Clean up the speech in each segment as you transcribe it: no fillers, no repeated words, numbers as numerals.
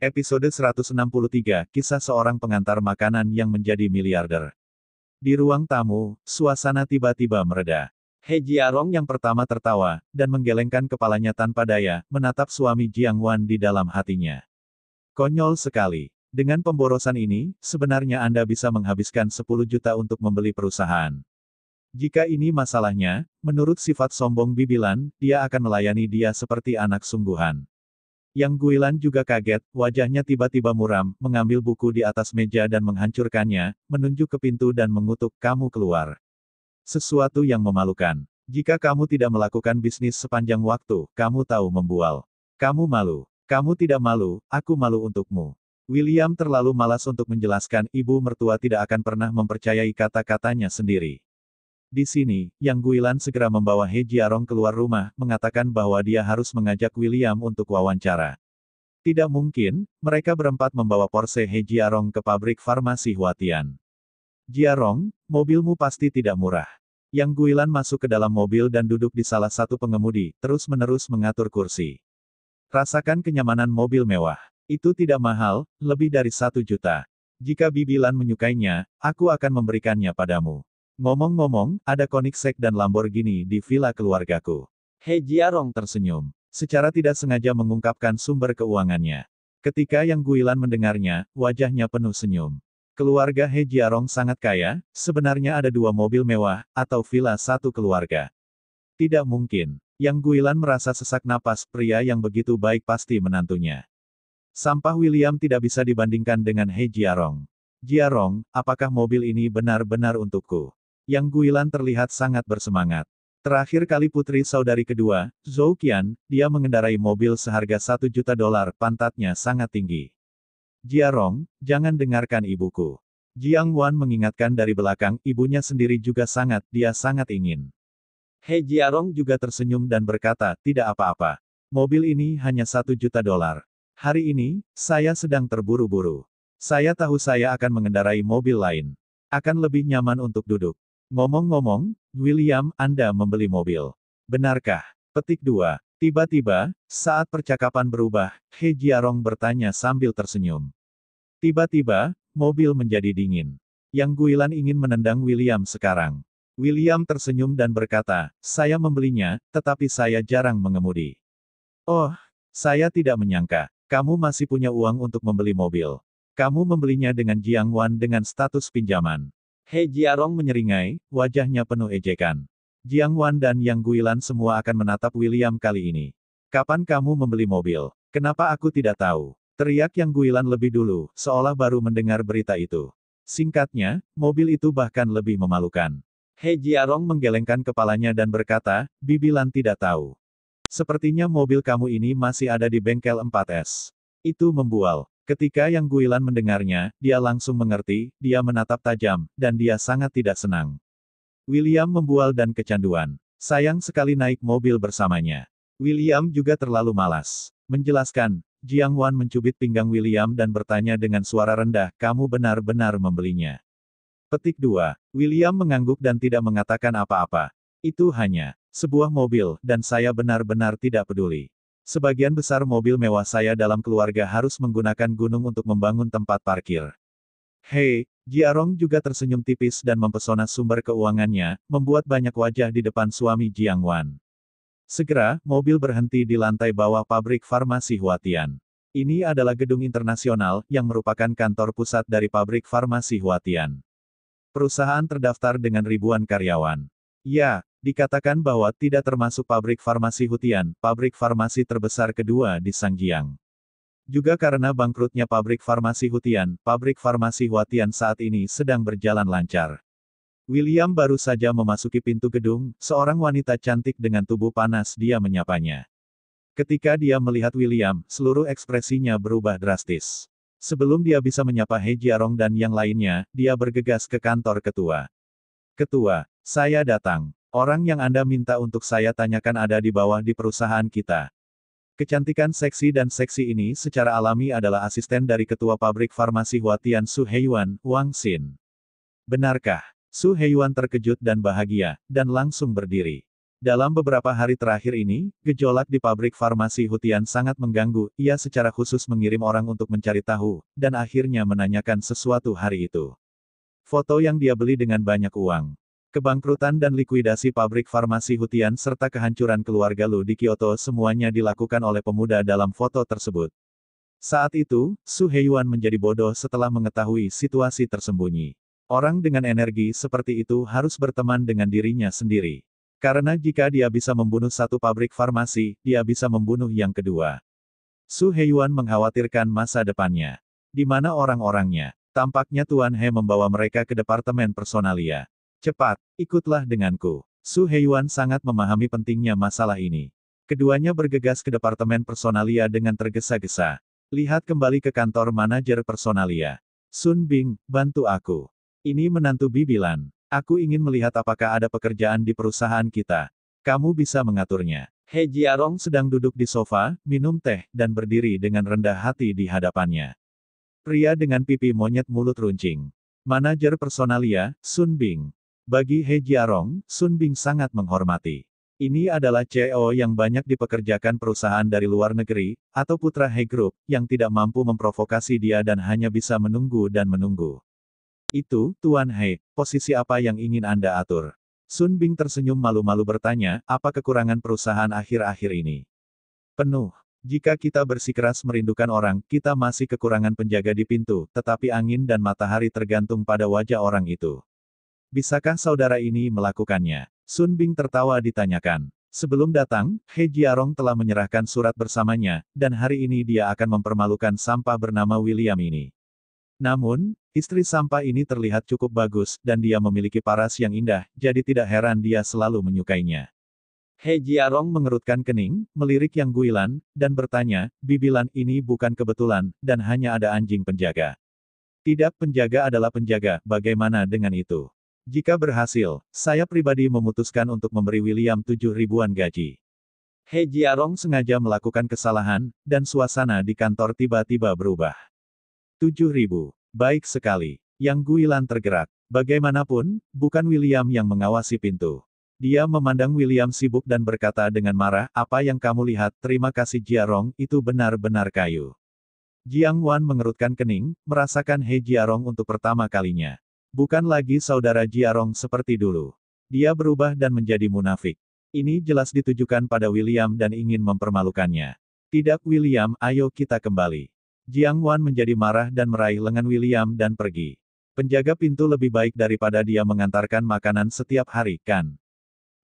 Episode 163, Kisah Seorang Pengantar Makanan yang Menjadi Miliarder. Di ruang tamu, suasana tiba-tiba mereda. He Jiarong yang pertama tertawa, dan menggelengkan kepalanya tanpa daya, menatap suami Jiang Wan di dalam hatinya. Konyol sekali. Dengan pemborosan ini, sebenarnya Anda bisa menghabiskan 10 juta untuk membeli perusahaan. Jika ini masalahnya, menurut sifat sombong Bibilan, dia akan melayani dia seperti anak sungguhan. Yang Guilan juga kaget, wajahnya tiba-tiba muram, mengambil buku di atas meja dan menghancurkannya, menunjuk ke pintu dan mengutuk, "Kamu keluar." Sesuatu yang memalukan. Jika kamu tidak melakukan bisnis sepanjang waktu, kamu tahu membual. Kamu malu. Kamu tidak malu, aku malu untukmu. William terlalu malas untuk menjelaskan, ibu mertua tidak akan pernah mempercayai kata-katanya sendiri. Di sini, Yang Guilan segera membawa He Jiarong keluar rumah, mengatakan bahwa dia harus mengajak William untuk wawancara. Tidak mungkin, mereka berempat membawa Porsche He Jiarong ke pabrik farmasi Huatian. "Jiarong, mobilmu pasti tidak murah." Yang Guilan masuk ke dalam mobil dan duduk di salah satu pengemudi, terus-menerus mengatur kursi. "Rasakan kenyamanan mobil mewah. Itu tidak mahal, lebih dari 1 juta. Jika Bibilan menyukainya, aku akan memberikannya padamu. Ngomong-ngomong, ada Koenigsegg dan Lamborghini di villa keluargaku." He Jiarong tersenyum. Secara tidak sengaja mengungkapkan sumber keuangannya. Ketika Yang Guilan mendengarnya, wajahnya penuh senyum. Keluarga He Jiarong sangat kaya, sebenarnya ada 2 mobil mewah, atau villa satu keluarga. Tidak mungkin. Yang Guilan merasa sesak napas, pria yang begitu baik pasti menantunya. Sampah William tidak bisa dibandingkan dengan He Jiarong. "Jiarong, apakah mobil ini benar-benar untukku?" Yang Guilan terlihat sangat bersemangat. Terakhir kali putri saudari kedua, Zhou Qian, dia mengendarai mobil seharga $1 juta, pantatnya sangat tinggi. "Jiarong, jangan dengarkan ibuku." Jiang Wan mengingatkan dari belakang, ibunya sendiri juga dia sangat ingin. He Jiarong juga tersenyum dan berkata, "Tidak apa-apa. Mobil ini hanya $1 juta. Hari ini, saya sedang terburu-buru. Saya tahu saya akan mengendarai mobil lain. Akan lebih nyaman untuk duduk. Ngomong-ngomong, William, Anda membeli mobil. Benarkah?" Petik 2. Tiba-tiba, saat percakapan berubah, He Jiarong bertanya sambil tersenyum. Tiba-tiba, mobil menjadi dingin. Yang Guilan ingin menendang William sekarang. William tersenyum dan berkata, "Saya membelinya, tetapi saya jarang mengemudi." "Oh, saya tidak menyangka. Kamu masih punya uang untuk membeli mobil. Kamu membelinya dengan Jiang Wan dengan status pinjaman." He Jiarong menyeringai, wajahnya penuh ejekan. Jiang Wan dan Yang Guilan semua akan menatap William kali ini. "Kapan kamu membeli mobil? Kenapa aku tidak tahu?" Teriak Yang Guilan lebih dulu, seolah baru mendengar berita itu. Singkatnya, mobil itu bahkan lebih memalukan. He Jiarong menggelengkan kepalanya dan berkata, "Bibilan tidak tahu. Sepertinya mobil kamu ini masih ada di bengkel 4S." Itu membual. Ketika Yang Guilan mendengarnya, dia langsung mengerti, dia menatap tajam, dan dia sangat tidak senang. William membual dan kecanduan. Sayang sekali naik mobil bersamanya. William juga terlalu malas menjelaskan. Jiang Wan mencubit pinggang William dan bertanya dengan suara rendah, "Kamu benar-benar membelinya?" Petik 2. William mengangguk dan tidak mengatakan apa-apa. "Itu hanya sebuah mobil, dan saya benar-benar tidak peduli. Sebagian besar mobil mewah saya dalam keluarga harus menggunakan gunung untuk membangun tempat parkir." Hei, Jiarong juga tersenyum tipis dan mempesona sumber keuangannya, membuat banyak wajah di depan suami Jiang Wan. Segera, mobil berhenti di lantai bawah pabrik farmasi Huatian. Ini adalah gedung internasional, yang merupakan kantor pusat dari pabrik farmasi Huatian. Perusahaan terdaftar dengan ribuan karyawan. Ya, dikatakan bahwa tidak termasuk pabrik farmasi Huatian, pabrik farmasi terbesar kedua di Sangjiang. Juga karena bangkrutnya pabrik farmasi Huatian, pabrik farmasi Huatian saat ini sedang berjalan lancar. William baru saja memasuki pintu gedung, seorang wanita cantik dengan tubuh panas dia menyapanya. Ketika dia melihat William, seluruh ekspresinya berubah drastis. Sebelum dia bisa menyapa He Jiarong dan yang lainnya, dia bergegas ke kantor ketua. "Ketua, saya datang. Orang yang Anda minta untuk saya tanyakan ada di bawah di perusahaan kita." Kecantikan seksi dan seksi ini secara alami adalah asisten dari ketua pabrik farmasi Huatian Su Heiyuan, Wang Xin. "Benarkah?" Su Heiyuan terkejut dan bahagia, dan langsung berdiri. Dalam beberapa hari terakhir ini, gejolak di pabrik farmasi Hutian sangat mengganggu. Ia secara khusus mengirim orang untuk mencari tahu, dan akhirnya menanyakan sesuatu hari itu. Foto yang dia beli dengan banyak uang. Kebangkrutan dan likuidasi pabrik farmasi Hutian serta kehancuran keluarga Lu di Kyoto semuanya dilakukan oleh pemuda dalam foto tersebut. Saat itu, Su Heiyuan menjadi bodoh setelah mengetahui situasi tersembunyi. Orang dengan energi seperti itu harus berteman dengan dirinya sendiri. Karena jika dia bisa membunuh satu pabrik farmasi, dia bisa membunuh yang kedua. Su Heiyuan mengkhawatirkan masa depannya. Di mana orang-orangnya? Tampaknya Tuan He membawa mereka ke departemen personalia. Cepat, ikutlah denganku. Su Heiyuan sangat memahami pentingnya masalah ini. Keduanya bergegas ke departemen personalia dengan tergesa-gesa. Lihat kembali ke kantor manajer personalia. Sun Bing, bantu aku. Ini menantu Bibilan. Aku ingin melihat apakah ada pekerjaan di perusahaan kita. Kamu bisa mengaturnya. He Jiarong sedang duduk di sofa, minum teh, dan berdiri dengan rendah hati di hadapannya. Pria dengan pipi monyet mulut runcing. Manajer personalia, Sun Bing. Bagi He Jiarong, Sun Bing sangat menghormati. Ini adalah CEO yang banyak dipekerjakan perusahaan dari luar negeri, atau putra He Group, yang tidak mampu memprovokasi dia dan hanya bisa menunggu dan menunggu. Itu, Tuan He, posisi apa yang ingin Anda atur? Sun Bing tersenyum malu-malu bertanya, apa kekurangan perusahaan akhir-akhir ini? Penuh. Jika kita bersikeras merindukan orang, kita masih kekurangan penjaga di pintu, tetapi angin dan matahari tergantung pada wajah orang itu. Bisakah saudara ini melakukannya? Sun Bing tertawa ditanyakan. Sebelum datang, He Jiarong telah menyerahkan surat bersamanya, dan hari ini dia akan mempermalukan sampah bernama William ini. Namun, istri sampah ini terlihat cukup bagus, dan dia memiliki paras yang indah, jadi tidak heran dia selalu menyukainya. He Jiarong mengerutkan kening, melirik Yang Guilan, dan bertanya, Bibilan ini bukan kebetulan, dan hanya ada anjing penjaga. Tidak, penjaga adalah penjaga, bagaimana dengan itu? Jika berhasil, saya pribadi memutuskan untuk memberi William 7 ribuan gaji. He Jiarong sengaja melakukan kesalahan, dan suasana di kantor tiba-tiba berubah. 7 ribu. Baik sekali. Yang Guilan tergerak. Bagaimanapun, bukan William yang mengawasi pintu. Dia memandang William sibuk dan berkata dengan marah, apa yang kamu lihat, terima kasih Jiarong, itu benar-benar kayu. Jiang Wan mengerutkan kening, merasakan He Jiarong untuk pertama kalinya. Bukan lagi saudara Jiarong seperti dulu. Dia berubah dan menjadi munafik. Ini jelas ditujukan pada William dan ingin mempermalukannya. Tidak William, ayo kita kembali. Jiang Wan menjadi marah dan meraih lengan William dan pergi. Penjaga pintu lebih baik daripada dia mengantarkan makanan setiap hari, kan?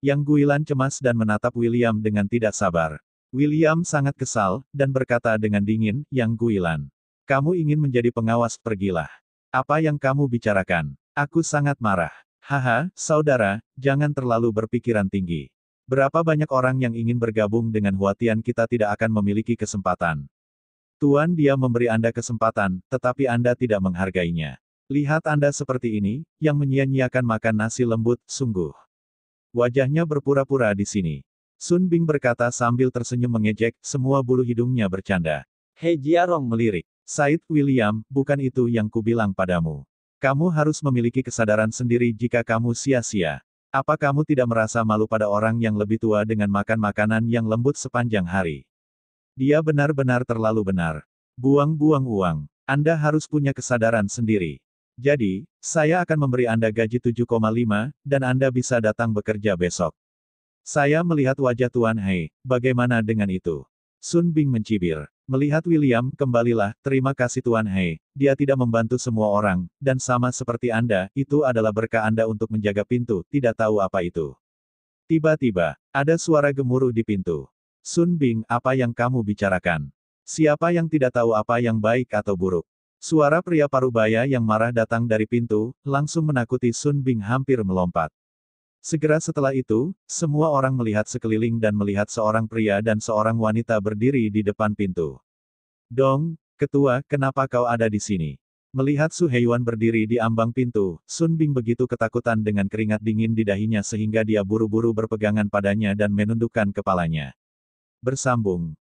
Yang Guilan cemas dan menatap William dengan tidak sabar. William sangat kesal, dan berkata dengan dingin, Yang Guilan. Kamu ingin menjadi pengawas, pergilah. Apa yang kamu bicarakan? Aku sangat marah. Haha, saudara, jangan terlalu berpikiran tinggi. Berapa banyak orang yang ingin bergabung dengan Huatian kita tidak akan memiliki kesempatan. Tuan dia memberi Anda kesempatan, tetapi Anda tidak menghargainya. Lihat Anda seperti ini, yang menyia-nyiakan makan nasi lembut, sungguh. Wajahnya berpura-pura di sini. Sun Bing berkata sambil tersenyum mengejek, semua bulu hidungnya bercanda. He Jiarong melirik. Said William, bukan itu yang kubilang padamu. Kamu harus memiliki kesadaran sendiri jika kamu sia-sia. Apa kamu tidak merasa malu pada orang yang lebih tua dengan makan makanan yang lembut sepanjang hari? Dia benar-benar terlalu benar. Buang-buang uang. Anda harus punya kesadaran sendiri. Jadi, saya akan memberi Anda gaji 7,5, dan Anda bisa datang bekerja besok. Saya melihat wajah Tuan He, bagaimana dengan itu? Sun Bing mencibir. Melihat William, kembalilah, terima kasih Tuan He, dia tidak membantu semua orang, dan sama seperti Anda, itu adalah berkah Anda untuk menjaga pintu, tidak tahu apa itu. Tiba-tiba, ada suara gemuruh di pintu. Sun Bing, apa yang kamu bicarakan? Siapa yang tidak tahu apa yang baik atau buruk? Suara pria parubaya yang marah datang dari pintu, langsung menakuti Sun Bing hampir melompat. Segera setelah itu, semua orang melihat sekeliling dan melihat seorang pria dan seorang wanita berdiri di depan pintu. Dong, ketua, kenapa kau ada di sini? Melihat Su Heiyuan berdiri di ambang pintu, Sun Bing begitu ketakutan dengan keringat dingin di dahinya sehingga dia buru-buru berpegangan padanya dan menundukkan kepalanya. Bersambung.